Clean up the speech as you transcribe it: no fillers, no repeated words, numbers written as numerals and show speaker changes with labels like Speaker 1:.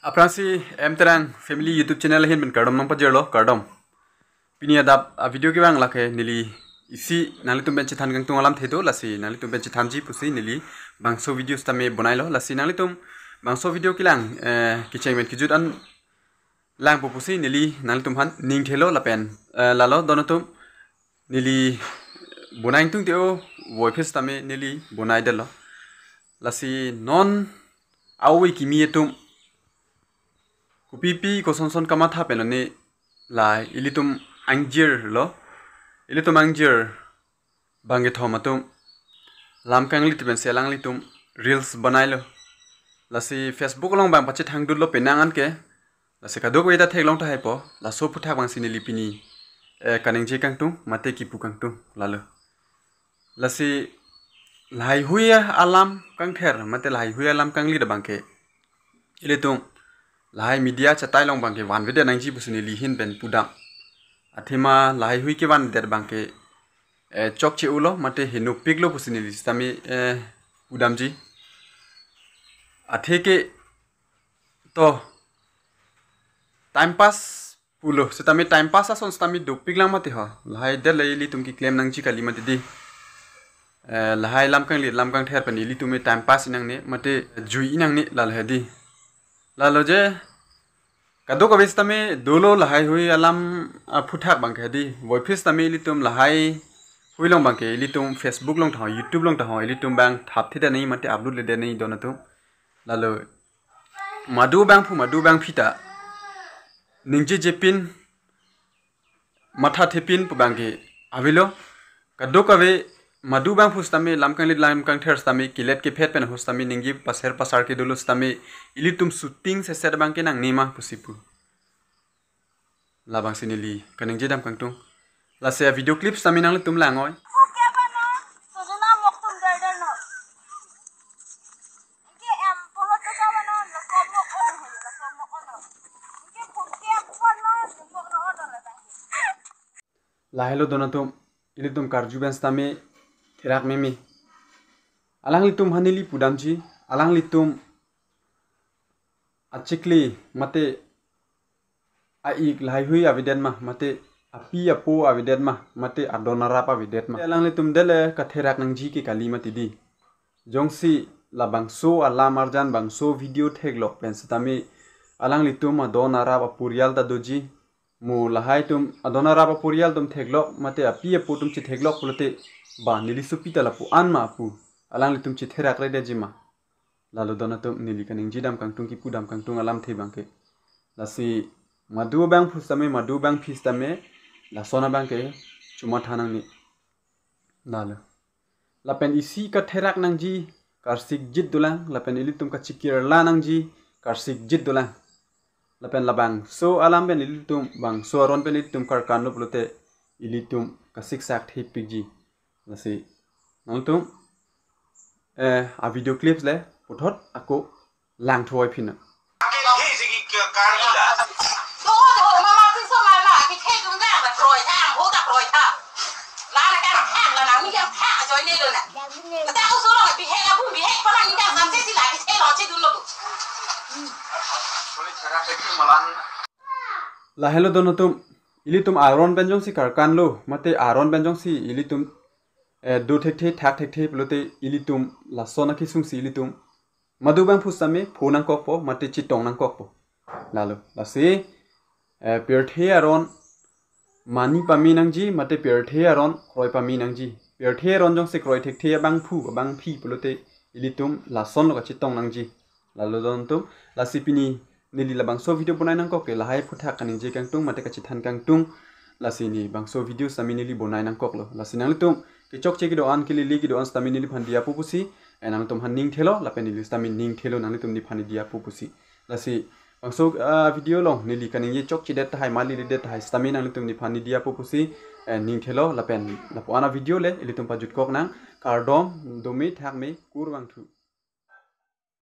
Speaker 1: Apra si terang family YouTube channel hin ben kardom nang pajerlo kardom. Pini adap video ki bang lake nili isi nali tum benci than gang tung alam thedo lasi nali tum benci thanji pusi nili bangso video sta me bonailo lasi nali tum bangso video kilang kicheng men kijut an lang pusi nili nali tum han ning thelo lapen lalo donatum nili bonaing tung teo voice sta me nili bonai delo lasi non awi kimi etum kupipi ko son kama tha penone lai ilitum angjir lo ilitum angjir bange thomatum lamkang litben selang litum reels banailo lasi Facebook long bang pache thang dullo penangan ke lasi kadok weda theklong ta haipo la so phutha bang sini lipini kanengje kangtung mate ki pukangtung lalo lasi lai huya alam kangther mate lai huya alam kangli da bangke ilitum lahai media chatai long bangke wan video nangji busuni lihin ben pudam athima lahai hui ke wan der bangke chok che ulo mate hinu piglo busuni listami pudam ji atheke to time pass pulo setami time pass ason stami do piglang mate ho lahai der leili tumki claim nangji kali mate di lahai lamkang ther pani li tumi time pass inang ne mate jui inang ne lal hedi lalu je kadok abis tami dulu lahai hui alam puthak bangke di voice tami litum lahai hui long bangke litum Facebook long thau YouTube long thau litum bang thap thida nei mate upload le de nei donatum lalu madu bang phita ningji jepin matha thepin pu bangke avilo kadok ave madu bang fustami lamkang ther stami kilet ke phet pen hostami ningi pasar ke dulu stami ilitum shooting se ser bang ke nang nima pusipu labang sinili kaning jedam kangtung la se video clip stami nang tum langoy la hello donatum ilitum karju ben stami Terak mimi, alang litum hanili pudamji, alang litum acikli mate aik lahai hui aviden mah mate api apo aviden mah mate adonarap aviden mah. Alang litum dele katerak nangji ke kali mati di. Jongsi la bangso alam arjan bangso video theglok pensitami alang litum adonarap apurial ta doji mu lahai tum adonarap apurial tum theglok mate api apo tum chi theglok pulote ba nili supita lapu anma apu alang litum chi therak rede jima lalu donatum nili kaning jidam kangtung ki pudam kangtung alam the bangke lasi madu bang phistame la sona bangke cuma thanang ni lalu lapen isi ka therak nangji karsik jid dulang lapen ilitum ka chikir la nangji karsik jid dulang lapen labang so alam ben ilitum bang so aron ben ilitum kar kanlo pulote ilitum kasik sak the pigji lasi nangtum a video clips le puthot aku lang thoi phina la hello donatum ilitum aron benjong si karkan lo mate aron benjong si ilitum do thak thek pulote ilitum la sona ki sung si ilitum madu bang phusame phonang kokpo mate chitong nang kokpo lalu lasi perthe aron mani pami nangji mate perthe aron kroi pami nangji perthe aron jong se kroi thek bang phi pulote ilitum la son lo ka chitong nangji lalu dontum lasi pini nili la bangso video bonai nang kok ke lahai phutha kaning je kangtung mate ka chithan kangtung lasi ni bangso video sami nili bonai nang kok lo lasi nang litum ki chok che ki do an ki li ki do an stami nili phan dia pupusi enang tum han ning thelo lapen nili stami ning thelo nang litum ni phani dia pupusi lasi bangso video long nili kaning ye chok chi det hai mali le det hai stami nang litum ni phani dia pupusi ning thelo lapen lapo ana video le ilitum pa jut kok nang kardom domi thak me kurwang thu